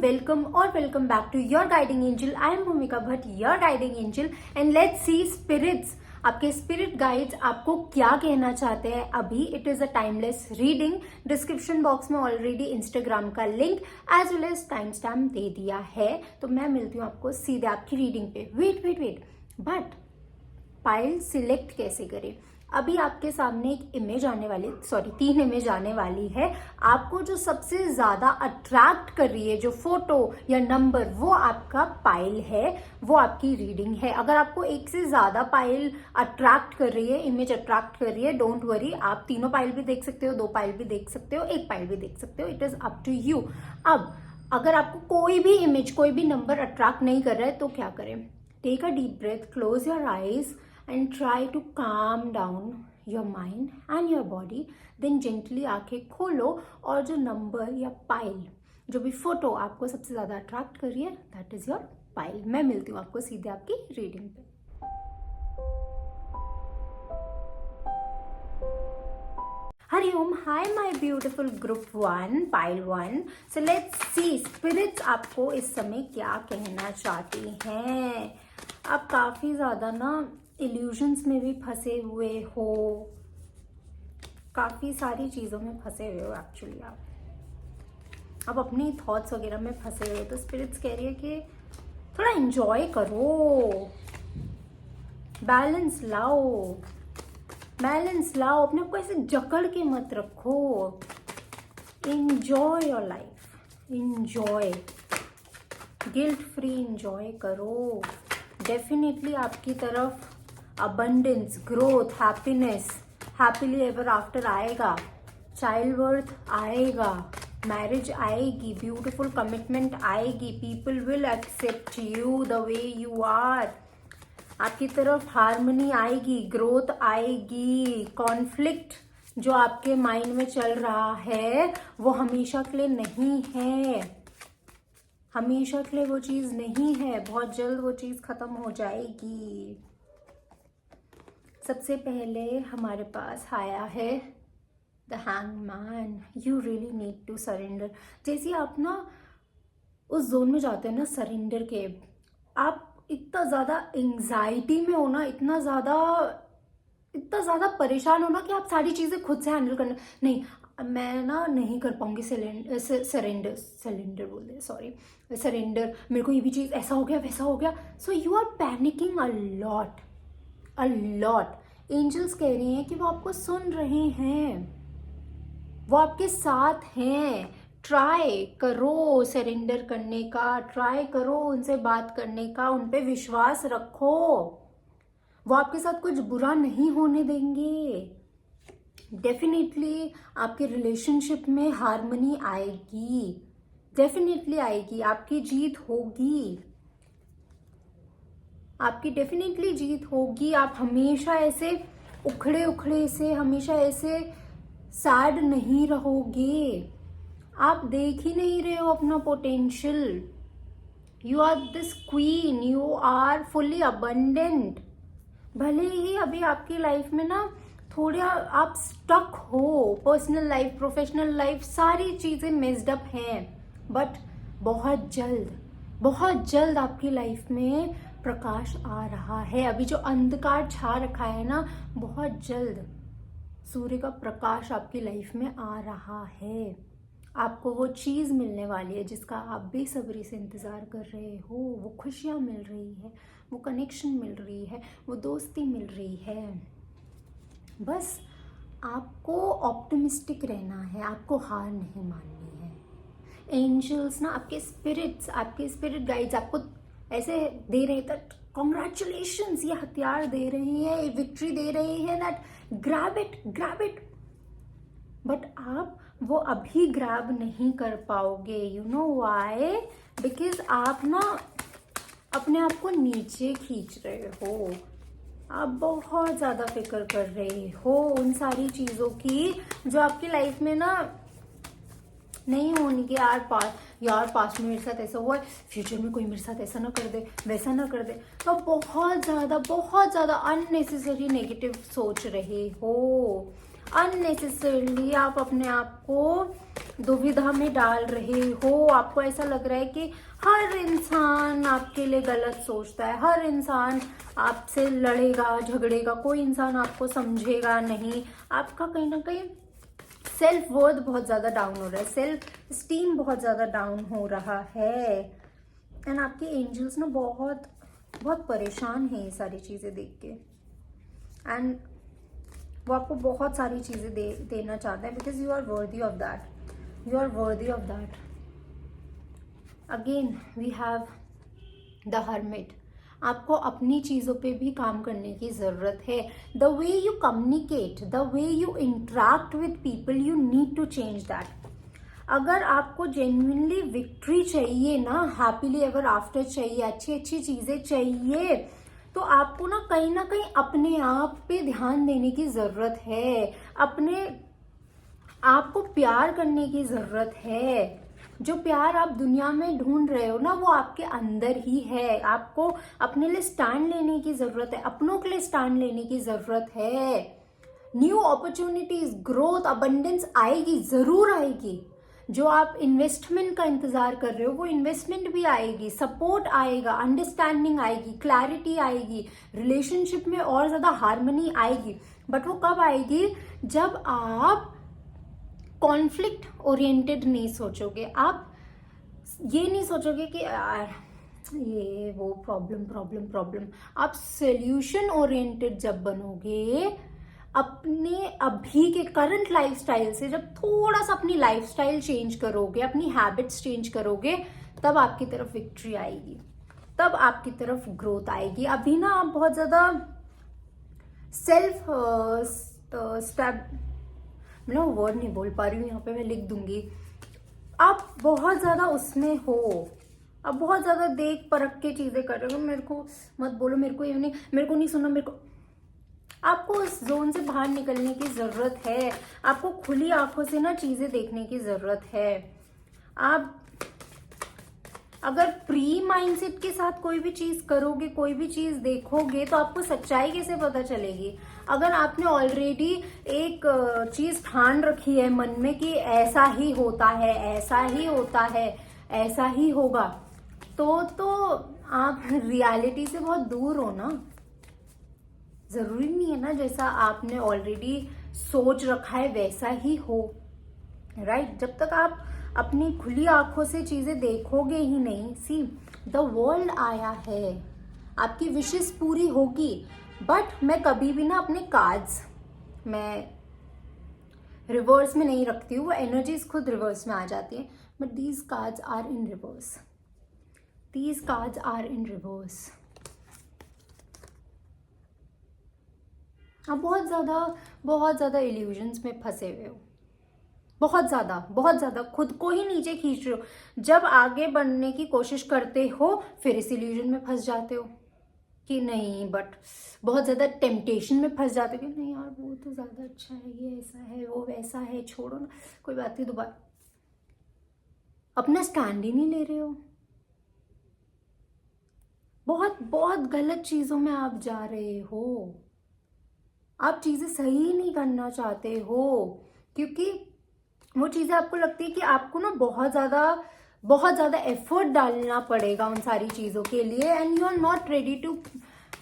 welcome or welcome back to your guiding angel. I am Bhumika Bhatt, your guiding angel, and let's see spirits. आपके spirit guides आपको क्या कहना चाहते हैं अभी. It is a timeless reading. Description box में already Instagram का link as well as time stamp दे दिया है. तो मैं मिलती हूँ आपको सीधे आपकी रीडिंग पे. वेट बट पाइल सिलेक्ट कैसे करें. अभी आपके सामने एक इमेज आने वाली, 3 इमेज आने वाली है. आपको जो सबसे ज्यादा अट्रैक्ट कर रही है जो फोटो या नंबर, वो आपका पाइल है, वो आपकी रीडिंग है. अगर आपको एक से ज्यादा पाइल अट्रैक्ट कर रही है, इमेज अट्रैक्ट कर रही है, डोंट वरी. आप 3 पाइल भी देख सकते हो, 2 पाइल भी देख सकते हो, 1 पाइल भी देख सकते हो. It is up to you. अब अगर आपको कोई भी इमेज, कोई भी नंबर अट्रैक्ट नहीं कर रहा है तो क्या करें. Take a deep breath, close your eyes and try to calm down your mind and your body. then gently आंखें खोलो और जो नंबर या पाइल, जो भी फोटो आपको सबसे ज्यादा अट्रैक्ट कर रही है, दैट इज योर पाइल. मैं मिलती हूँ आपको सीधे आपकी रीडिंग पे. Hariom. Hi my beautiful group 1, pile 1. So let's see spirits आपको इस समय क्या कहना चाहती हैं. आप काफी ज्यादा ना इल्यूजन्स में भी फंसे हुए हो, काफी सारी चीजों में फंसे हुए हो. एक्चुअली आप अपनी थॉट्स वगैरह में फंसे हुए हो. तो स्पिरिट्स कह रही है कि थोड़ा एंजॉय करो, बैलेंस लाओ, अपने को ऐसे जकड़ के मत रखो. Enjoy your life, enjoy, guilt free enjoy करो. डेफिनेटली आपकी तरफ abundance, growth, happiness, happily ever after आएगा. चाइल्ड बर्थ आएगा, मैरिज आएगी, ब्यूटिफुल कमिटमेंट आएगी. People will accept you the way you are. आपकी तरफ हार्मनी आएगी, ग्रोथ आएगी. कॉन्फ्लिक्ट जो आपके माइंड में चल रहा है वो हमेशा के लिए नहीं है, हमेशा के लिए वो चीज नहीं है. बहुत जल्द वो चीज खत्म हो जाएगी. सबसे पहले हमारे पास आया है the hangman. You really need to surrender. जैसे आप ना उस जोन में जाते हो ना सरेंडर के, आप इतना ज्यादा एंजाइटी में हो ना, इतना ज्यादा परेशान हो ना कि आप सारी चीजें खुद से हैंडल करना. नहीं, मैं ना नहीं कर पाऊंगी सरेंडर बोल दे, सॉरी, सरेंडर. मेरे को ये भी चीज ऐसा हो गया, वैसा हो गया. So you are panicking a lot. Angels कह रही हैं कि वो आपको सुन रहे हैं, वो आपके साथ हैं. ट्राई करो सरेंडर करने का, ट्राई करो उनसे बात करने का, उन पे विश्वास रखो. वो आपके साथ कुछ बुरा नहीं होने देंगे. डेफिनेटली आपके रिलेशनशिप में हार्मनी आएगी, डेफिनेटली आएगी. आपकी जीत होगी, आपकी डेफिनेटली जीत होगी. आप हमेशा ऐसे उखड़े से, हमेशा ऐसे सैड नहीं रहोगे. आप देख ही नहीं रहे हो अपना potential. You are this queen, you are fully abundant. भले ही अभी आपकी लाइफ में ना थोड़ा आप स्टक हो, पर्सनल लाइफ, प्रोफेशनल लाइफ, सारी चीजें मिक्स्ड अप हैं, बट बहुत जल्द आपकी लाइफ में प्रकाश आ रहा है. अभी जो अंधकार छा रखा है ना, बहुत जल्द सूर्य का प्रकाश आपकी लाइफ में आ रहा है. आपको वो चीज मिलने वाली है जिसका आप बेसब्री से इंतजार कर रहे हो. वो खुशियां मिल रही है, वो कनेक्शन मिल रही है, वो दोस्ती मिल रही है. बस आपको ऑप्टिमिस्टिक रहना है, आपको हार नहीं माननी है. एंजल्स ना, आपके स्पिरिट गाइड्स आपको ऐसे दे रहे हैं, कॉन्ग्रेचुलेशंस, ये हथियार दे रही है, विक्ट्री दे रही है, दैट ग्रैब इट. बट आप वो अभी ग्रैब नहीं कर पाओगे. You know why? बिकॉज आप ना अपने आप को नीचे खींच रहे हो. आप बहुत ज्यादा फिक्र कर रहे हो उन सारी चीजों की जो आपकी लाइफ में ना नहीं होनी. कि यार पास्ट में मेरे साथ ऐसा हुआ है, फ्यूचर में कोई मेरे साथ ऐसा ना कर दे, वैसा ना कर दे. तो बहुत ज्यादा अननेसेसरी नेगेटिव सोच रहे हो. अननेसेसरली आप अपने आप को दुविधा में डाल रहे हो। आपको ऐसा लग रहा है कि हर इंसान आपके लिए गलत सोचता है, हर इंसान आपसे लड़ेगा झगड़ेगा, कोई इंसान आपको समझेगा नहीं। आपका कहीं ना कहीं सेल्फ वर्थ बहुत ज़्यादा डाउन हो रहा है, सेल्फ स्टीम बहुत ज़्यादा डाउन हो रहा है। एंड आपके एंजल्स ना बहुत बहुत परेशान हैं ये सारी चीज़ें देख के। एंड वो आपको बहुत सारी चीज़ें देना चाहते हैं, because you are worthy of that, you are worthy of that. Again we have the hermit. आपको अपनी चीज़ों पे भी काम करने की ज़रूरत है। The way you communicate, the way you interact with people, you need to change that. अगर आपको जेन्युइनली विक्ट्री चाहिए ना, हैप्पीली एवर आफ्टर चाहिए, अच्छी अच्छी चीज़ें चाहिए, तो आपको ना कहीं अपने आप पे ध्यान देने की ज़रूरत है। अपने आप को प्यार करने की ज़रूरत है। जो प्यार आप दुनिया में ढूंढ रहे हो ना, वो आपके अंदर ही है। आपको अपने लिए स्टैंड लेने की ज़रूरत है, अपनों के लिए स्टैंड लेने की ज़रूरत है। न्यू अपॉर्चुनिटीज, ग्रोथ, अबंडेंस आएगी, ज़रूर आएगी। जो आप इन्वेस्टमेंट का इंतजार कर रहे हो वो इन्वेस्टमेंट भी आएगी, सपोर्ट आएगा, अंडरस्टैंडिंग आएगी, क्लैरिटी आएगी, रिलेशनशिप में और ज़्यादा हार्मनी आएगी। बट वो कब आएगी? जब आप कॉन्फ्लिक्ट ओरिएंटेड नहीं सोचोगे। आप ये नहीं सोचोगे कि ये वो प्रॉब्लम। आप सोल्यूशन ओरिएंटेड जब बनोगे, अपने अभी के करंट लाइफस्टाइल से जब थोड़ा सा अपनी लाइफस्टाइल चेंज करोगे, अपनी हैबिट्स चेंज करोगे, तब आपकी तरफ विक्ट्री आएगी, तब आपकी तरफ ग्रोथ आएगी। अभी ना आप बहुत ज्यादा सेल्फ मैं वर्ड नहीं बोल पा रही हूँ, यहाँ पे मैं लिख दूंगी। आप बहुत ज्यादा उसमें हो, आप बहुत ज्यादा देख परख के चीजें कर रहे हो। मेरे को मत बोलो, मेरे को ये नहीं, मेरे को नहीं सुनना, मेरे को। आपको उस जोन से बाहर निकलने की जरूरत है। आपको खुली आंखों से ना चीजें देखने की जरूरत है। आप अगर प्री माइंडसेट के साथ कोई भी चीज करोगे, कोई भी चीज देखोगे, तो आपको सच्चाई कैसे पता चलेगी? अगर आपने ऑलरेडी एक चीज ठान रखी है मन में कि ऐसा ही होता है, ऐसा ही होता है, ऐसा ही होगा, तो आप रियलिटी से बहुत दूर हो ना। जरूरी नहीं है ना जैसा आपने ऑलरेडी सोच रखा है वैसा ही हो, राइट? जब तक आप अपनी खुली आंखों से चीजें देखोगे ही नहीं। सी, द वर्ल्ड आया है, आपकी विशेष पूरी होगी, बट मैं कभी भी ना अपने कार्ड्स मैं रिवर्स में नहीं रखती हूँ। वो एनर्जीज खुद रिवर्स में आ जाती है। But these cards are in reverse, these cards are in reverse. आप बहुत ज्यादा इल्यूजन्स में फंसे हुए हो, बहुत ज्यादा खुद को ही नीचे खींच रहे हो। जब आगे बढ़ने की कोशिश करते हो फिर इस इल्यूजन में फंस जाते हो कि नहीं, बट बहुत ज्यादा टेम्पटेशन में फंस जाते हो कि नहीं यार वो तो ज्यादा अच्छा है, ये ऐसा है, वो वैसा है, छोड़ो ना, कोई बात नहीं। दोबारा अपना स्टैंड ही नहीं ले रहे हो। बहुत गलत चीजों में आप जा रहे हो। आप चीजें सही नहीं करना चाहते हो, क्योंकि वो चीजें आपको लगती है कि आपको ना बहुत ज्यादा एफर्ट डालना पड़ेगा उन सारी चीजों के लिए, and you are not ready to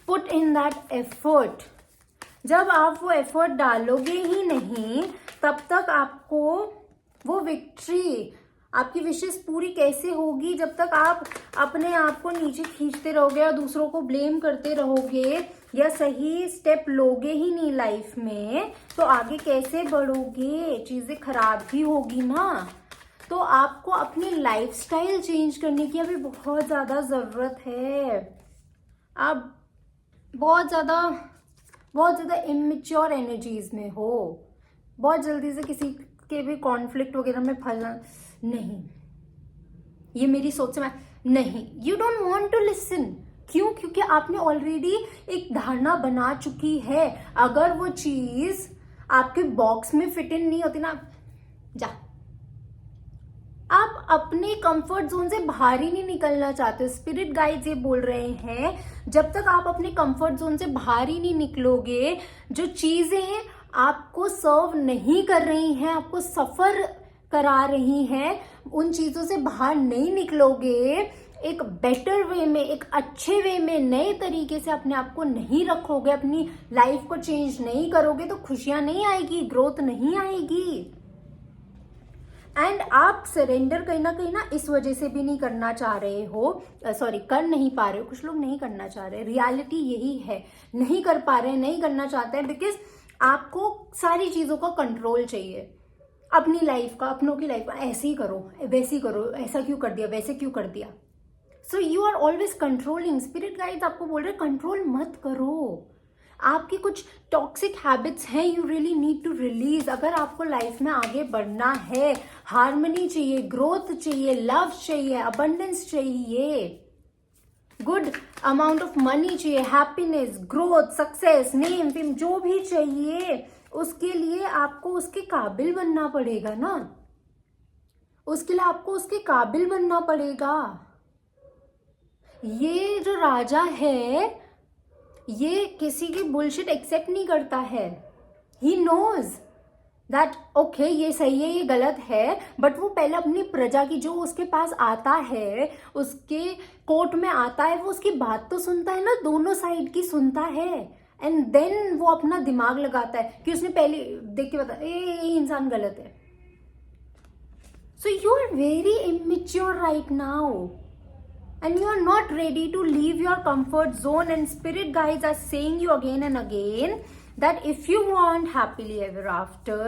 put in that effort. जब आप वो एफर्ट डालोगे ही नहीं, तब तक आपको वो विक्ट्री, आपकी विशेष पूरी कैसे होगी? जब तक आप अपने आप को नीचे खींचते रहोगे और दूसरों को ब्लेम करते रहोगे या सही स्टेप लोगे ही नहीं लाइफ में, तो आगे कैसे बढ़ोगे? चीजें खराब ही होगी ना। तो आपको अपनी लाइफस्टाइल चेंज करने की अभी बहुत ज्यादा जरूरत है। आप बहुत ज्यादा इमेच्योर एनर्जीज में हो। बहुत जल्दी से किसी के भी कॉन्फ्लिक्ट वगैरह में फंसना नहीं, ये मेरी सोच से मैं नहीं। You don't want to listen. क्यों? क्योंकि आपने ऑलरेडी एक धारणा बना चुकी है। अगर वो चीज आपके बॉक्स में फिट इन नहीं होती ना, जा। आप अपने कंफर्ट जोन से बाहर ही नहीं निकलना चाहते। स्पिरिट गाइड्स ये बोल रहे हैं, जब तक आप अपने कंफर्ट जोन से बाहर ही नहीं निकलोगे, जो चीजें आपको सर्व नहीं कर रही हैं, आपको सफर करा रही हैं, उन चीजों से बाहर नहीं निकलोगे, एक बेटर वे में, एक अच्छे वे में, नए तरीके से अपने आप को नहीं रखोगे, अपनी लाइफ को चेंज नहीं करोगे, तो खुशियां नहीं आएगी, ग्रोथ नहीं आएगी। एंड आप सरेंडर कहीं ना इस वजह से भी नहीं करना चाह रहे हो, कर नहीं पा रहे हो, कुछ लोग नहीं करना चाह रहे, रियलिटी यही है, नहीं कर पा रहे, नहीं करना चाहते हैं, बिकॉज आपको सारी चीजों का कंट्रोल चाहिए, अपनी लाइफ का, अपनों की लाइफ का, ऐसे ही करो, वैसे ही करो, ऐसा क्यों कर दिया, वैसे क्यों कर दिया। So you are always controlling. Spirit guides आपको बोल रहे कंट्रोल मत करो, आपकी कुछ टॉक्सिक हैबिट्स हैं, you really need to release. अगर आपको लाइफ में आगे बढ़ना है, हार्मनी चाहिए, ग्रोथ चाहिए, लव चाहिए, अबंडेंस चाहिए, गुड अमाउंट ऑफ मनी चाहिए, happiness, growth, success, name, fame, जो भी चाहिए, उसके लिए आपको उसके काबिल बनना पड़ेगा ना, उसके लिए आपको उसके काबिल बनना पड़ेगा। ये जो राजा है, ये किसी की बुलशिट एक्सेप्ट नहीं करता है। ही नोज दैट ओके ये सही है, ये गलत है, बट वो पहले अपनी प्रजा की, जो उसके पास आता है, उसके कोर्ट में आता है, वो उसकी बात तो सुनता है ना, दोनों साइड की सुनता है, एंड देन वो अपना दिमाग लगाता है कि उसने पहले देख के बता ये इंसान गलत है। So you are very immature right now and you are not ready to leave your comfort zone, and spirit guides are saying you again and again that if you want happily ever after,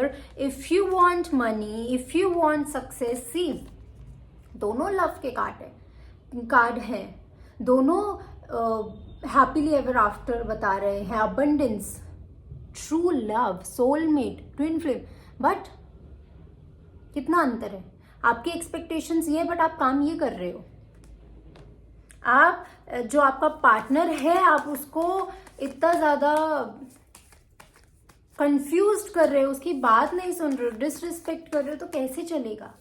if you want money, if you want success, see दोनों love के card हैं, दोनों happily ever after बता रहे हैं, abundance, true love, soulmate, twin flame, but कितना अंतर है, आपकी एक्सपेक्टेशंस ये है बट आप काम ये कर रहे हो। आप जो आपका पार्टनर है, आप उसको इतना ज्यादा कंफ्यूज कर रहे हो, उसकी बात नहीं सुन रहे हो, डिसरिस्पेक्ट कर रहे हो, तो कैसे चलेगा,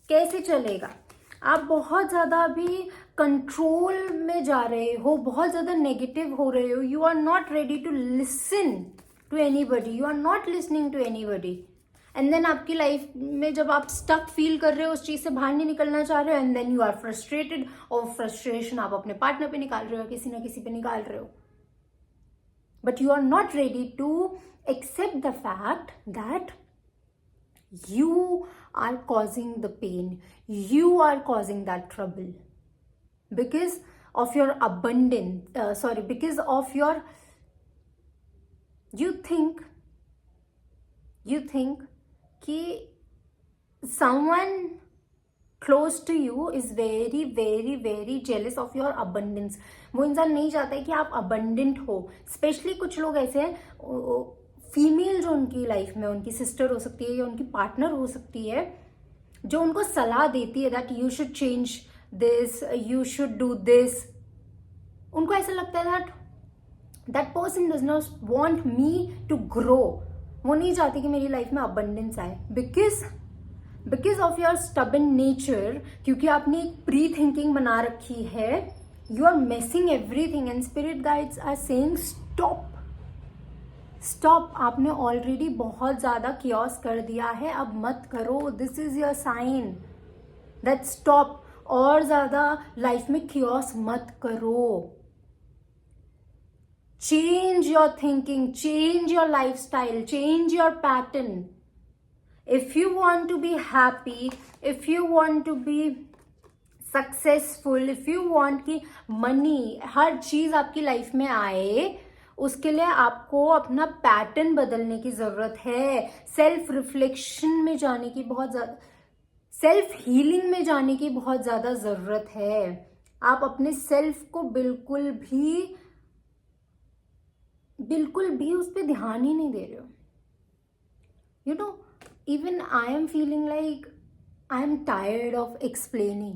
कैसे चलेगा। आप बहुत ज्यादा अभी कंट्रोल में जा रहे हो, बहुत ज्यादा नेगेटिव हो रहे हो, you are not ready to listen to anybody, you are not listening to anybody, and then आपकी लाइफ में जब आप स्टक फील कर रहे हो, उस चीज से बाहर नहीं निकलना चाह रहे हो, and then you are frustrated, और फ्रस्ट्रेशन आप अपने पार्टनर पे निकाल रहे हो, किसी ना किसी पे निकाल रहे हो, but you are not ready to accept the fact that you are causing the pain, you are causing that trouble because of your abundance, because of your, you think कि someone close to you is very very very jealous of your abundance। वो इंसान नहीं चाहता है कि आप abundant हो। Specially कुछ लोग ऐसे हैं, फीमेल जो उनकी लाइफ में, उनकी सिस्टर हो सकती है या उनकी पार्टनर हो सकती है, जो उनको सलाह देती है that you should change this, you should do this, उनको ऐसा लगता है that person does not want me to grow, वो नहीं चाहती कि मेरी लाइफ में अबंडेंस आए, because of your stubborn nature, क्योंकि आपने एक प्री थिंकिंग बना रखी है, you are messing everything, and spirit guides are saying stop, आपने ऑलरेडी बहुत ज्यादा कियोस कर दिया है, अब मत करो, this is your sign that stop, और ज्यादा लाइफ में कियोस मत करो, change your thinking, change your lifestyle, change your pattern. If you want to be happy, if you want to be successful, if you want कि money, हर चीज आपकी life में आए, उसके लिए आपको अपना पैटर्न बदलने की जरूरत है, सेल्फ रिफ्लेक्शन में जाने की बहुत ज्यादा, सेल्फ हीलिंग में जाने की बहुत ज्यादा जरूरत है। आप अपने सेल्फ को बिल्कुल भी उस पर ध्यान ही नहीं दे रहे हो। You know, even I am feeling like I am tired of explaining,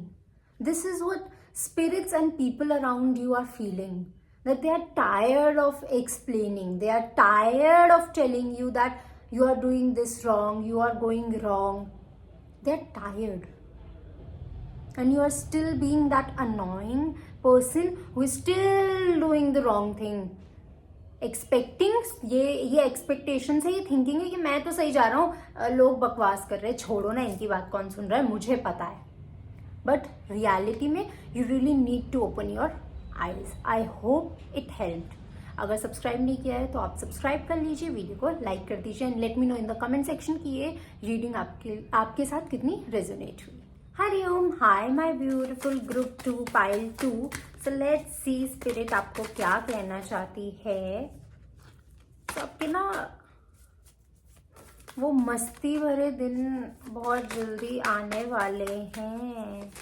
this is what spirits and people around you are feeling, that they are tired of explaining, they are tired of telling you that you are doing this wrong, you are going wrong, they are tired, and you are still being that annoying person who is still doing the wrong thing, expecting ये expectation है, ये thinking है कि मैं तो सही जा रहा हूँ, लोग बकवास कर रहे हैं, छोड़ो ना, इनकी बात कौन सुन रहा है, मुझे पता है। बट रियलिटी में you really need to open your eyes. I hope it help. अगर सब्सक्राइब नहीं किया है तो आप सब्सक्राइब कर लीजिए, वीडियो को लाइक कर दीजिए and let me know in the comment section कि ये रीडिंग आपके साथ कितनी रेजोनेट हुई। Hariom, hi my beautiful group 2 pile 2। So let's C spirit आपको क्या कहना चाहती है। तो आपके ना वो मस्ती भरे दिन बहुत जल्दी आने वाले हैं।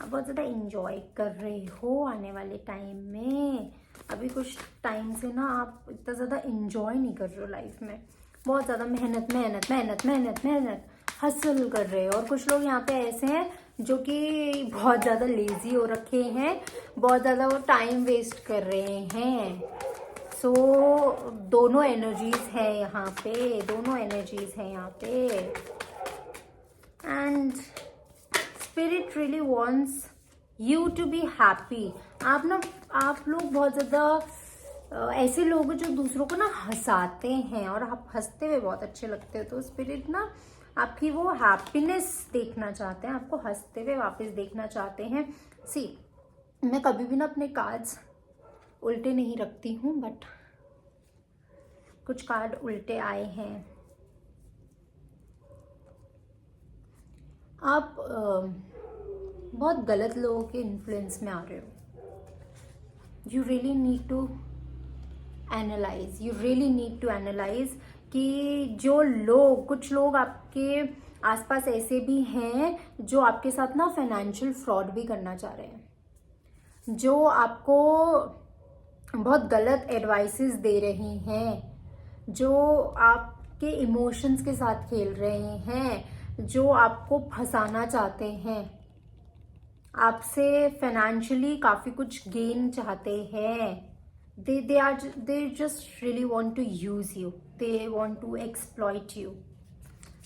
आप बहुत ज़्यादा इंजॉय कर रहे हो आने वाले टाइम में। अभी कुछ टाइम से ना आप इतना ज़्यादा इंजॉय नहीं कर रहे हो लाइफ में, बहुत ज़्यादा मेहनत मेहनत मेहनत मेहनत मेहनत हसल कर रहे हो। और कुछ लोग यहाँ पे ऐसे हैं जो कि बहुत ज़्यादा लेजी हो रखे हैं, बहुत ज़्यादा वो टाइम वेस्ट कर रहे हैं। सो दोनों एनर्जीज है यहाँ पे, दोनों एनर्जीज है यहाँ पे। And spirit really wants you to be happy. आप लोग बहुत ज़्यादा ऐसे लोग हैं जो दूसरों को ना हंसाते हैं और आप हंसते हुए बहुत अच्छे लगते हो। तो स्पिरिट ना आपकी वो हैप्पीनेस देखना चाहते हैं, आपको हंसते हुए वापस देखना चाहते हैं। सी, मैं कभी भी ना अपने कार्ड्स उल्टे नहीं रखती हूँ, बट कुछ कार्ड उल्टे आए हैं। आप बहुत गलत लोगों के इन्फ्लुएंस में आ रहे हो। You really need to analyse, you really need to analyse कि कुछ लोग आपके आसपास ऐसे भी हैं जो आपके साथ ना फाइनेंशियल फ्रॉड भी करना चाह रहे हैं, जो आपको बहुत गलत एडवाइसेस दे रहे हैं, जो आपके इमोशंस के साथ खेल रहे हैं, जो आपको फंसाना चाहते हैं, आपसे फाइनेंशियली काफी कुछ गेन चाहते हैं। they just really want to use you, they want to exploit you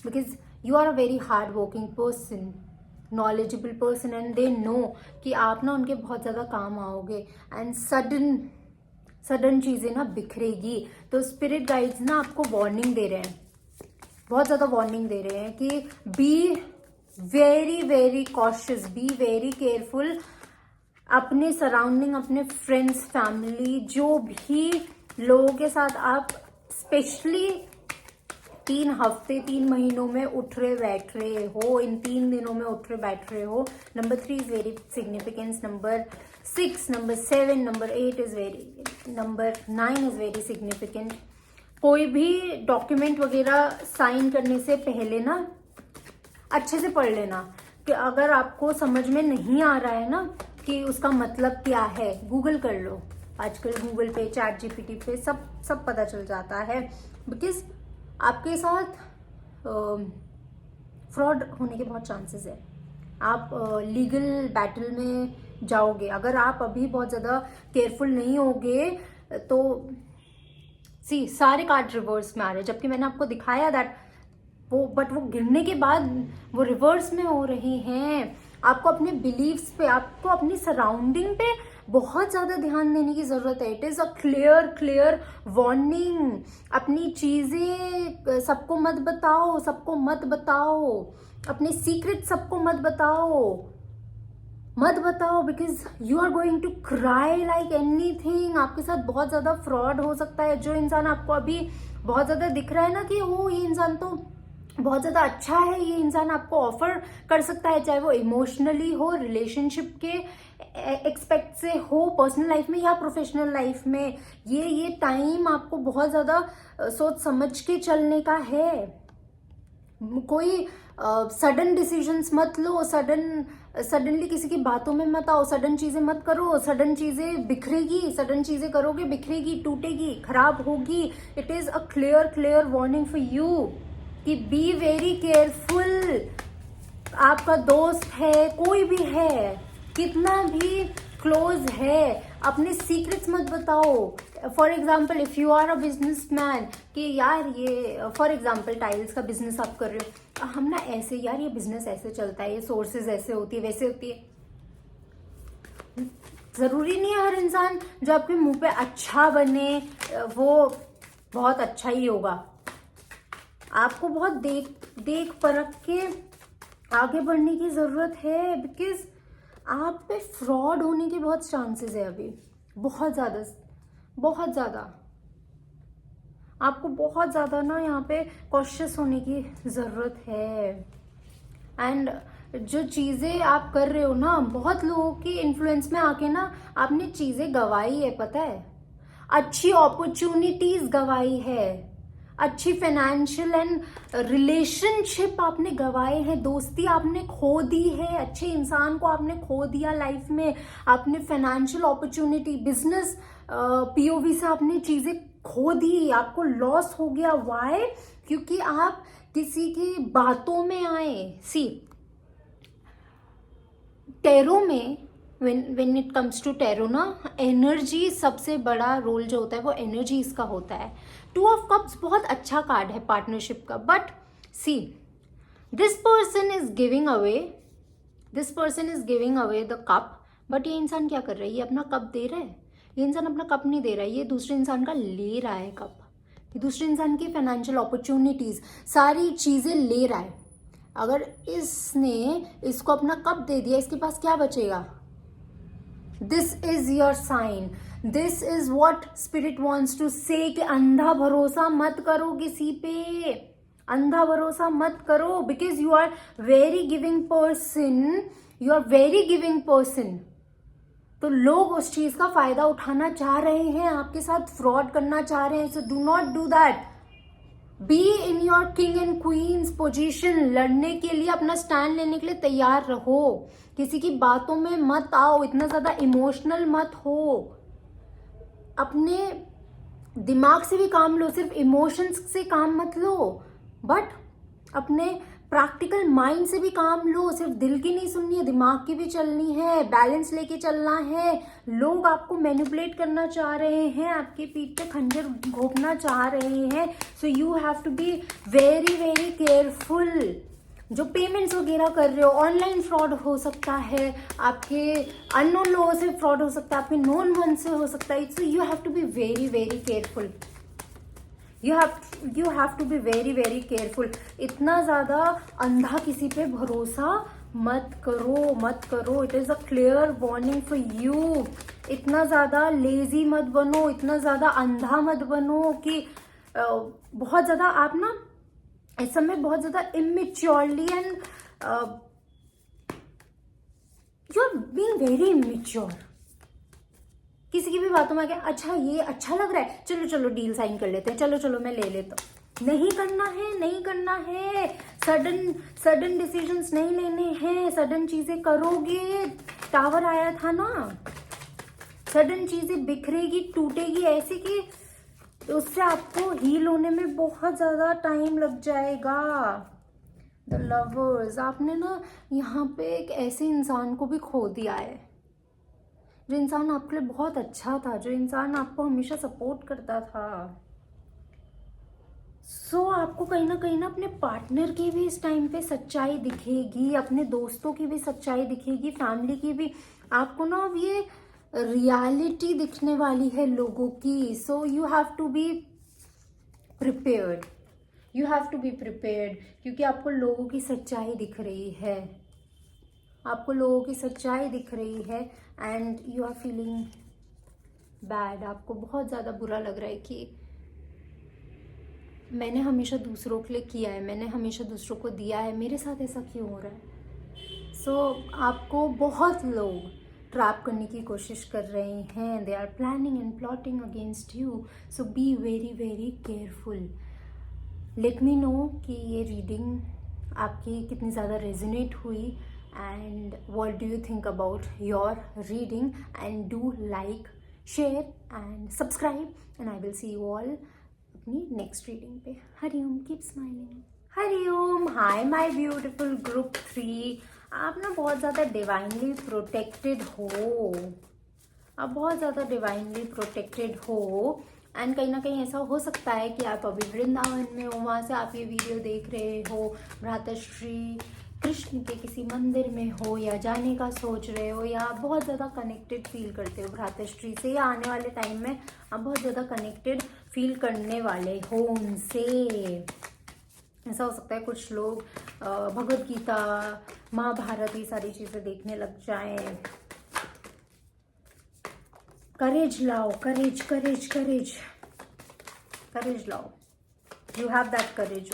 because you are a very hard working person, knowledgeable person, and they know कि आप ना उनके बहुत ज़्यादा काम आओगे एंड सडन चीज़ें ना बिखरेगी। तो स्पिरिट गाइड्स ना आपको वार्निंग दे रहे हैं, बहुत ज़्यादा वार्निंग दे रहे हैं कि B very very cautious, be very careful. अपने सराउंडिंग, अपने फ्रेंड्स, फैमिली, जो भी लोगों के साथ आप स्पेशली 3 हफ्ते 3 महीनों में उठ रहे बैठ रहे हो, इन 3 दिनों में उठ रहे बैठ रहे हो। Number 3 is very significance, number 6, number 7, number 8 is very, number 9 is very significant. कोई भी डॉक्यूमेंट वगैरह साइन करने से पहले ना अच्छे से पढ़ लेना कि अगर आपको समझ में नहीं आ रहा है ना कि उसका मतलब क्या है, गूगल कर लो। आजकल गूगल पे, चैट जीपीटी पे सब पता चल जाता है। बिकॉज आपके साथ फ्रॉड होने के बहुत चांसेस है। आप लीगल बैटल में जाओगे अगर आप अभी बहुत ज़्यादा केयरफुल नहीं होगे तो। सी, सारे कार्ड रिवर्स में आ रहे हैं, जबकि मैंने आपको दिखाया दैट वो गिरने के बाद वो रिवर्स में हो रहे हैं। आपको अपने बिलीव्स पे, आपको अपनी सराउंडिंग पे बहुत ज़्यादा ध्यान देने की ज़रूरत है। It is a clear warning. अपनी चीज़ें सबको मत बताओ, अपने सीक्रेट सबको मत बताओ because you are going to cry like anything. आपके साथ बहुत ज़्यादा फ्रॉड हो सकता है। जो इंसान आपको अभी बहुत ज़्यादा दिख रहा है ना कि वो ये इंसान तो बहुत ज़्यादा अच्छा है, ये इंसान आपको ऑफर कर सकता है, चाहे वो इमोशनली हो, रिलेशनशिप के एक्सपेक्ट से हो, पर्सनल लाइफ में या प्रोफेशनल लाइफ में। ये टाइम आपको बहुत ज़्यादा सोच समझ के चलने का है। कोई सडन डिसीजंस मत लो, सडनली किसी की बातों में मत आओ, सडन चीज़ें मत करो, सडन चीज़ें बिखरेगी, सडन चीज़ें करोगे बिखरेगी, टूटेगी, खराब होगी। It is a clear warning for you कि बी वेरी केयरफुल। आपका दोस्त है, कोई भी है, कितना भी क्लोज है, अपने सीक्रेट्स मत बताओ। For example if you are a businessman कि यार ये फॉर एग्जाम्पल टाइल्स का बिजनेस आप कर रहे हो, हम ना ऐसे, यार ये बिजनेस ऐसे चलता है, ये सोर्सेज ऐसे होती है, वैसे होती है। जरूरी नहीं है हर इंसान जो आपके मुंह पे अच्छा बने वो बहुत अच्छा ही होगा। आपको बहुत देख परख के आगे बढ़ने की जरूरत है, बिकॉज आप पे फ्रॉड होने के बहुत चांसेस है अभी, बहुत ज्यादा। आपको बहुत ज्यादा ना यहाँ पे कॉशियस होने की जरूरत है। एंड जो चीजें आप कर रहे हो ना, बहुत लोगों की इन्फ्लुएंस में आके ना आपने चीजें गवाई है, पता है। अच्छी अपॉर्चुनिटीज गवाई है, अच्छी फाइनेंशियल एंड रिलेशनशिप आपने गवाए हैं, दोस्ती आपने खो दी है, अच्छे इंसान को आपने खो दिया लाइफ में, आपने फाइनेंशियल अपॉर्चुनिटी, बिजनेस पीओवी से आपने चीजें खो दी, आपको लॉस हो गया। वाई? क्योंकि आप किसी की बातों में आए। सी टैरो में when it comes to tarot ना, एनर्जी सबसे बड़ा रोल जो होता है वो एनर्जी इसका होता है। 2 ऑफ कप्स बहुत अच्छा कार्ड है पार्टनरशिप का, but see this person is giving away the cup, but ये इंसान क्या कर रहा है? ये अपना कप दे रहा है? ये इंसान अपना कप नहीं दे रहा है, ये दूसरे इंसान का ले रहा है कप। ये दूसरे इंसान की फाइनेंशियल अपॉर्चुनिटीज सारी चीजें ले रहा है। अगर इसने इसको अपना कप दे दिया, इसके पास क्या बचेगा? This is your sign, this is what spirit wants to say कि अंधा भरोसा मत करो किसी पे, अंधा भरोसा मत करो, because you are very giving person. तो लोग उस चीज का फायदा उठाना चाह रहे हैं, आपके साथ फ्रॉड करना चाह रहे हैं। So do not do that. Be in your king and queen's position, लड़ने के लिए, अपना स्टैंड लेने के लिए तैयार रहो। किसी की बातों में मत आओ, इतना ज्यादा इमोशनल मत हो। अपने दिमाग से भी काम लो, सिर्फ इमोशंस से काम मत लो, बट अपने प्रैक्टिकल माइंड से भी काम लो। सिर्फ दिल की नहीं सुननी है, दिमाग की भी चलनी है, बैलेंस लेके चलना है। लोग आपको मैनिपुलेट करना चाह रहे हैं, आपके पीठ पे खंजर घोंपना चाह रहे हैं। So you have to be very very careful. जो पेमेंट्स वगैरह कर रहे हो, ऑनलाइन फ्रॉड हो सकता है, आपके अननोन लोगों से फ्रॉड हो सकता है, आपके नोन वन से हो सकता है। So you have to be very very careful. You have to be very very careful. इतना ज्यादा अंधा किसी पे भरोसा मत करो। It is a clear warning for you. इतना ज्यादा लेजी मत बनो, इतना ज्यादा अंधा मत बनो कि बहुत ज्यादा आप ना इस समय बहुत ज्यादा immaturely and you are being very immature. किसी की भी बातों में आ गया, अच्छा ये अच्छा लग रहा है, चलो डील साइन कर लेते हैं, चलो मैं ले लेता हूँ। नहीं करना है। सडन डिसीजंस नहीं लेने हैं। सडन चीजें करोगे, टावर आया था ना, सडन चीजें बिखरेगी, टूटेगी ऐसे कि उससे आपको हील होने में बहुत ज्यादा टाइम लग जाएगा। द लवर्स, आपने ना यहाँ पे एक ऐसे इंसान को भी खो दिया है जो इंसान आपके लिए बहुत अच्छा था, जो इंसान आपको हमेशा सपोर्ट करता था। सो आपको कहीं ना अपने पार्टनर की भी इस टाइम पे सच्चाई दिखेगी, अपने दोस्तों की भी सच्चाई दिखेगी, फैमिली की भी। आपको ना अब ये रियलिटी दिखने वाली है लोगों की। So you have to be prepared, क्योंकि आपको लोगों की सच्चाई दिख रही है, and you are feeling bad. आपको बहुत ज़्यादा बुरा लग रहा है कि मैंने हमेशा दूसरों के लिए किया है, मैंने हमेशा दूसरों को दिया है, मेरे साथ ऐसा क्यों हो रहा है। सो आपको बहुत लोग ट्रैप करने की कोशिश कर रहे हैं। They are planning and plotting against you. So be very very careful. Let me know कि ये रीडिंग आपकी कितनी ज़्यादा रेजोनेट हुई, and what do you think about your reading, and do like, share and subscribe, and I will see you all अपनी next reading पे। Hariom, keep smiling। Hariom, hi my beautiful group 3। आप ना बहुत ज़्यादा divinely protected हो, and कहीं ना कहीं ऐसा हो सकता है कि आप अभी वृंदावन में हो, वहाँ से आप ये वीडियो देख रहे हो, भ्रातश्री कृष्ण के किसी मंदिर में हो या जाने का सोच रहे हो या बहुत ज़्यादा कनेक्टेड फील करते हो भ्रातृश्री से, या आने वाले टाइम में आप बहुत ज़्यादा कनेक्टेड फील करने वाले हो उनसे। ऐसा हो सकता है कुछ लोग भगवत गीता, महाभारत, ये सारी चीज़ें देखने लग जाएं। करेज लाओ, करेज करेज करेज करेज लाओ। You have that courage.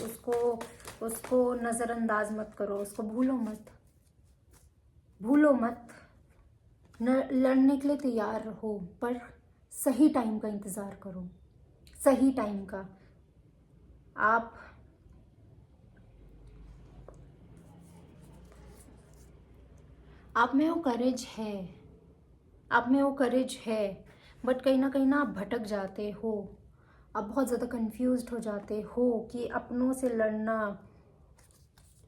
उसको नज़रअंदाज मत करो, उसको भूलो मत, भूलो मत। लड़ने के लिए तैयार रहो, पर सही टाइम का इंतज़ार करो, सही टाइम का। आप में वो करेज है, आप में वो करेज है, बट कहीं ना आप भटक जाते हो। आप बहुत ज़्यादा कंफ्यूज्ड हो जाते हो कि अपनों से लड़ना,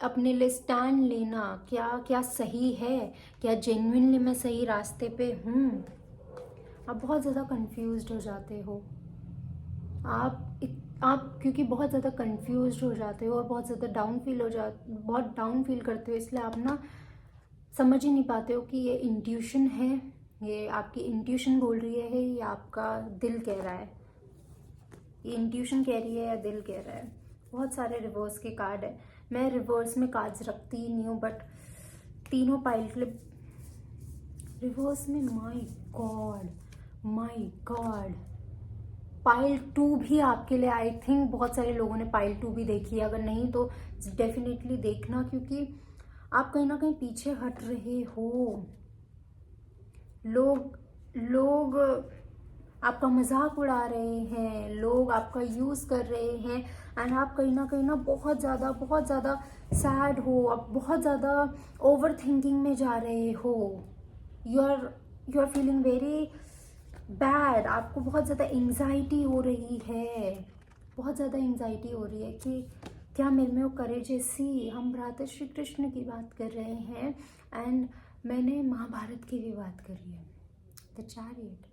अपने लिए स्टैंड लेना क्या सही है, क्या जेन्युइनली मैं सही रास्ते पे हूँ। आप बहुत ज़्यादा कंफ्यूज्ड हो जाते हो। आप क्योंकि बहुत ज़्यादा कंफ्यूज्ड हो जाते हो और बहुत ज़्यादा बहुत डाउन फील करते हो, इसलिए आप ना समझ ही नहीं पाते हो कि ये इंट्यूशन है, ये आपकी इंट्यूशन बोल रही है या आपका दिल कह रहा है, ये इंट्यूशन कह रही है या दिल कह रहा है। बहुत सारे रिवर्स के कार्ड है। मैं रिवर्स में कार्ड्स रखती ही नहीं हूँ, बट तीनों पाइल क्लिप रिवर्स में, माय गॉड। पाइल 2 भी आपके लिए, आई थिंक बहुत सारे लोगों ने पाइल 2 भी देखी है। अगर नहीं तो डेफिनेटली देखना, क्योंकि आप कहीं ना कहीं पीछे हट रहे हो। लोग आपका मजाक उड़ा रहे हैं, लोग आपका यूज़ कर रहे हैं, एंड आप कहीं ना बहुत ज़्यादा सैड हो, आप बहुत ज़्यादा ओवर थिंकिंग में जा रहे हो। You are feeling very bad. आपको बहुत ज़्यादा एंग्जाइटी हो रही है, बहुत ज़्यादा एंग्जाइटी हो रही है कि क्या मेरे में वो करेज है। सी, हम भ्राता श्री कृष्ण की बात कर रहे हैं, एंड मैंने महाभारत की भी बात करी है, द चैरियट।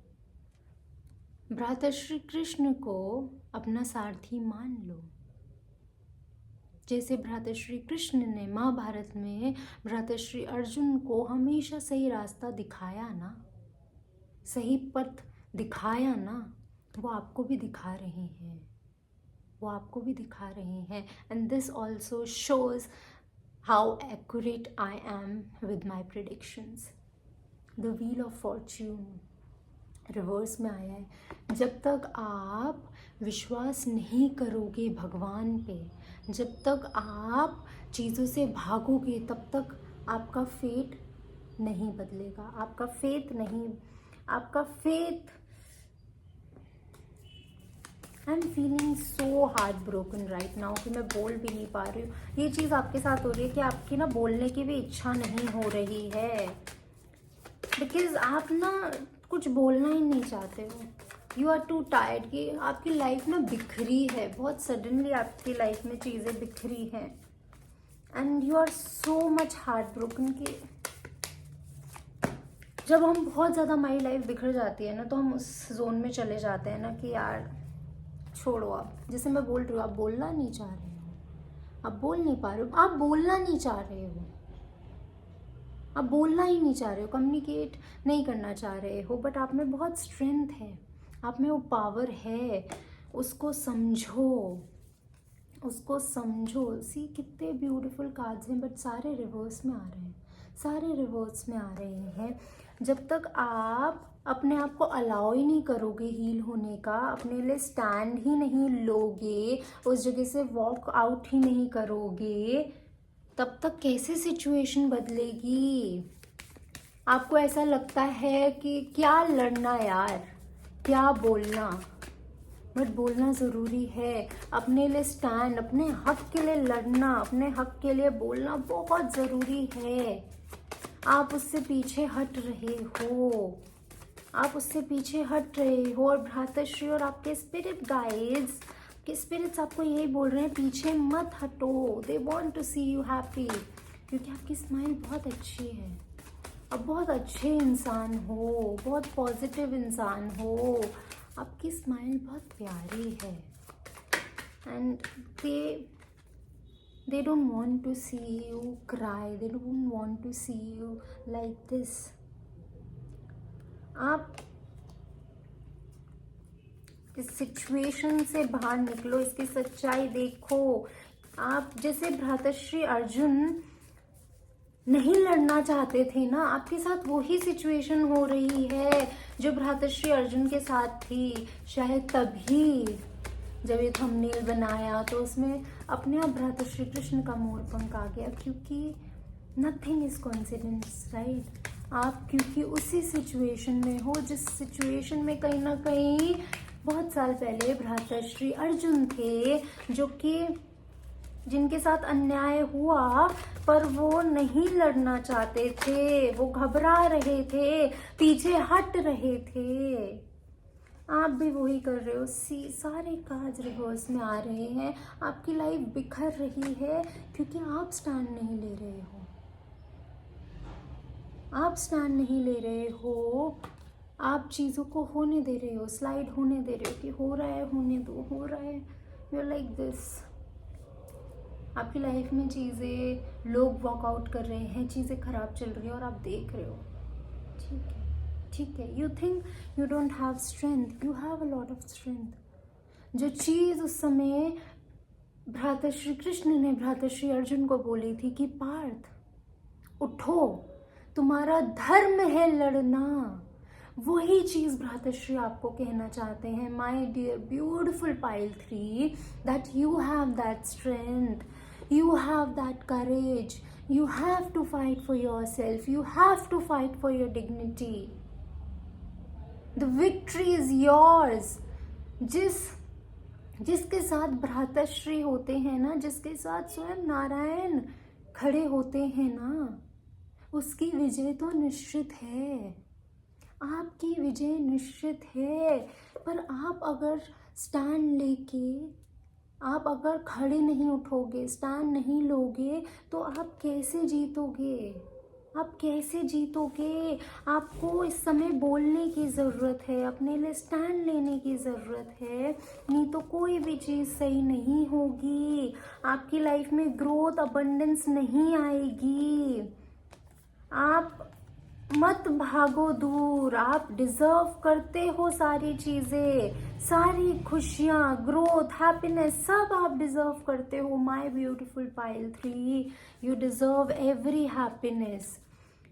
भ्राता श्री कृष्ण को अपना सारथी मान लो। जैसे भ्राता श्री कृष्ण ने महाभारत में भ्राता श्री अर्जुन को हमेशा सही रास्ता दिखाया ना, सही पथ दिखाया ना, वो आपको भी दिखा रहे हैं, वो आपको भी दिखा रहे हैं। And this also shows how accurate I am with my predictions. The wheel of Fortune reverse में आया है। जब तक आप विश्वास नहीं करोगे भगवान पे, जब तक आप चीज़ों से भागोगे, तब तक आपका फेट नहीं बदलेगा, आपका फेथ नहीं, आपका faith. I am feeling so heart broken right now कि मैं बोल भी नहीं पा रही हूँ। ये चीज़ आपके साथ हो रही है कि आपकी ना बोलने की भी इच्छा नहीं हो रही है, बिकॉज आप ना कुछ बोलना ही नहीं चाहते हो। यू आर टू टायर्ड कि आपकी लाइफ ना बिखरी है, बहुत सडनली आपकी लाइफ में चीज़ें बिखरी हैं, and you are so much heart broken कि जब हम बहुत ज़्यादा हमारी लाइफ बिखर जाती है ना, तो हम उस जोन में चले जाते हैं ना कि यार छोड़ो। आप जैसे मैं बोल रही हूँ, आप बोलना नहीं चाह रहे हो, आप बोल नहीं पा रहे हो, आप बोलना नहीं चाह रहे हो, आप बोलना ही नहीं चाह रहे हो, कम्युनिकेट नहीं करना चाह रहे हो, बट आप में बहुत स्ट्रेंथ है, आप में वो पावर है। उसको समझो, उसको समझो। सी, कितने ब्यूटीफुल कार्ड्स हैं, बट सारे रिवर्स में आ रहे हैं, सारे रिवर्स में आ रहे हैं। जब तक आप अपने आप को अलाउ ही नहीं करोगे हील होने का, अपने लिए स्टैंड ही नहीं लोगे, उस जगह से वॉक आउट ही नहीं करोगे, तब तक कैसे सिचुएशन बदलेगी। आपको ऐसा लगता है कि क्या लड़ना यार, क्या बोलना, बट बोलना ज़रूरी है। अपने लिए स्टैंड, अपने हक के लिए लड़ना, अपने हक के लिए बोलना बहुत ज़रूरी है। आप उससे पीछे हट रहे हो, आप उससे पीछे हट रहे हो, और भ्राताश्री और आपके स्पिरिट गाइड्स के स्पिरिट्स आपको यही बोल रहे हैं, पीछे मत हटो। They want to see you happy, क्योंकि आपकी स्माइल बहुत अच्छी है, आप बहुत अच्छे इंसान हो, बहुत पॉजिटिव इंसान हो, आपकी स्माइल बहुत प्यारी है, and They don't want to see you cry. They don't want to see you like this. आप इस सिचुएशन से बाहर निकलो, इसकी सच्चाई देखो। आप जैसे भ्रातृश्री अर्जुन नहीं लड़ना चाहते थे ना, आपके साथ वही सिचुएशन हो रही है जो भ्रातृश्री अर्जुन के साथ थी। शायद तभी जब ये थंबनेल बनाया तो उसमें अपने आप भ्रातृश्री कृष्ण का मोर पंख आ गया, क्योंकि नथिंग इज कॉन्सिडेंस, राइट। आप क्योंकि उसी सिचुएशन में हो जिस सिचुएशन में कहीं ना कहीं बहुत साल पहले भ्रातृश्री अर्जुन थे, जो कि जिनके साथ अन्याय हुआ, पर वो नहीं लड़ना चाहते थे, वो घबरा रहे थे, पीछे हट रहे थे। आप भी वही कर रहे हो। सारे काज रिवर्स में आ रहे हैं, आपकी लाइफ बिखर रही है क्योंकि आप स्टैंड नहीं ले रहे हो। आप स्टैंड नहीं ले रहे हो, आप चीज़ों को होने दे रहे हो, स्लाइड होने दे रहे हो कि हो रहा है, होने दो, हो रहा है, यू आर लाइक दिस। आपकी लाइफ में चीज़ें, लोग वॉकआउट कर रहे हैं, चीज़ें खराब चल रही है और आप देख रहे हो। ठीक है, ठीक है। You think you don't have strength, you have a lot of strength. जो चीज़ उस समय भ्रातृश्री कृष्ण ने भ्रातृश्री अर्जुन को बोली थी कि पार्थ उठो, तुम्हारा धर्म है लड़ना, वही चीज भ्रातृश्री आपको कहना चाहते हैं, my dear beautiful pile 3, that you have that strength, you have that courage, you have to fight for yourself, you have to fight for your dignity, the victory is yours। जिसके साथ भ्रातृश्री होते हैं ना, जिसके साथ स्वयं नारायण खड़े होते हैं ना, उसकी विजय तो निश्चित है, आपकी विजय निश्चित है। पर आप अगर स्टैंड लेके, आप अगर खड़े नहीं उठोगे, स्टैंड नहीं लोगे, तो आप कैसे जीतोगे? आप कैसे जीतोगे? आपको इस समय बोलने की ज़रूरत है, अपने लिए स्टैंड लेने की ज़रूरत है, नहीं तो कोई भी चीज़ सही नहीं होगी। आपकी लाइफ में ग्रोथ, अबंडेंस नहीं आएगी। आप मत भागो दूर, आप डिजर्व करते हो सारी चीजें, सारी खुशियाँ, ग्रोथ, हैप्पीनेस, सब आप डिजर्व करते हो। My beautiful pile 3, you deserve every happiness,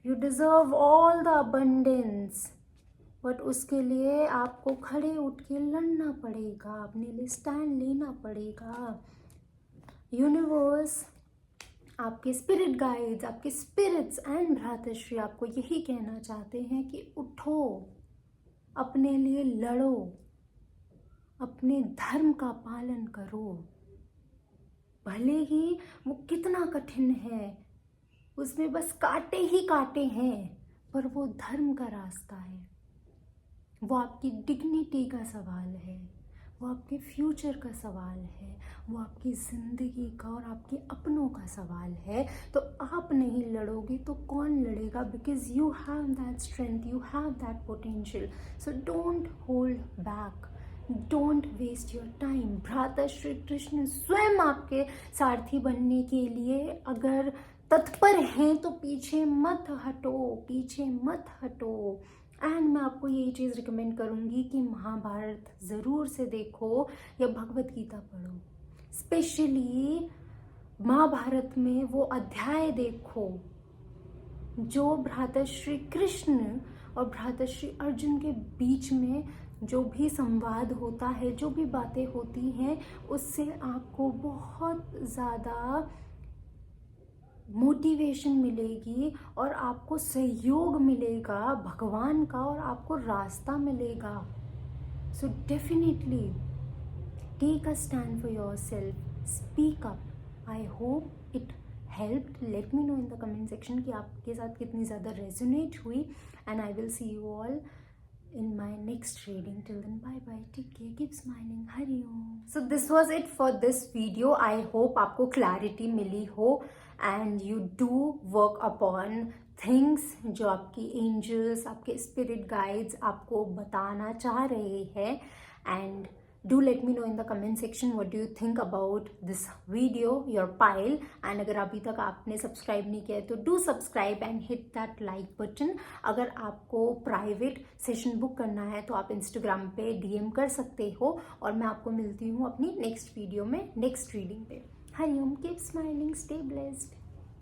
you deserve all the abundance. But उसके लिए आपको खड़े उठ के लड़ना पड़ेगा, अपने लिए स्टैंड लेना पड़ेगा। यूनिवर्स, आपके स्पिरिट गाइड्स, आपके स्पिरिट्स एंड भ्रातृश्री आपको यही कहना चाहते हैं कि उठो, अपने लिए लड़ो, अपने धर्म का पालन करो। भले ही वो कितना कठिन है, उसमें बस कांटे ही कांटे हैं, पर वो धर्म का रास्ता है, वो आपकी डिग्निटी का सवाल है, वो आपके फ्यूचर का सवाल है, वो आपकी ज़िंदगी का और आपके अपनों का सवाल है। तो आप नहीं लड़ोगे तो कौन लड़ेगा? Because you have that strength, you have that potential. So don't hold back, don't waste your time. भ्रातृश्री कृष्ण स्वयं आपके सारथी बनने के लिए अगर तत्पर हैं तो पीछे मत हटो, पीछे मत हटो। एंड मैं आपको यही चीज़ रिकमेंड करूँगी कि महाभारत ज़रूर से देखो या भगवत गीता पढ़ो। स्पेशली महाभारत में वो अध्याय देखो जो भ्रातृश्री कृष्ण और भ्रातृश्री अर्जुन के बीच में जो भी संवाद होता है, जो भी बातें होती हैं, उससे आपको बहुत ज़्यादा मोटिवेशन मिलेगी और आपको सहयोग मिलेगा भगवान का और आपको रास्ता मिलेगा। So definitely take a stand for yourself, speak up. I hope it helped. Let me know in the comment section कि आपके साथ कितनी ज़्यादा रेजोनेट हुई। And I will see you all in my next reading. Till then, bye bye, take care, keep smiling, Hari Om. So this was it for this video. I hope आपको clarity मिली हो and you do work upon things जो आपकी angels, आपके spirit guides आपको बताना चाह रहे हैं। and do let me know in the comment section what do you think about this video, your pile. And अगर अभी तक आपने सब्सक्राइब नहीं किया है तो do subscribe and hit that like button. अगर आपको प्राइवेट सेशन बुक करना है तो आप इंस्टाग्राम पे डीएम कर सकते हो, और मैं आपको मिलती हूँ अपनी नेक्स्ट वीडियो में नेक्स्ट रीडिंग पे। Hariom, keep smiling, stay blessed.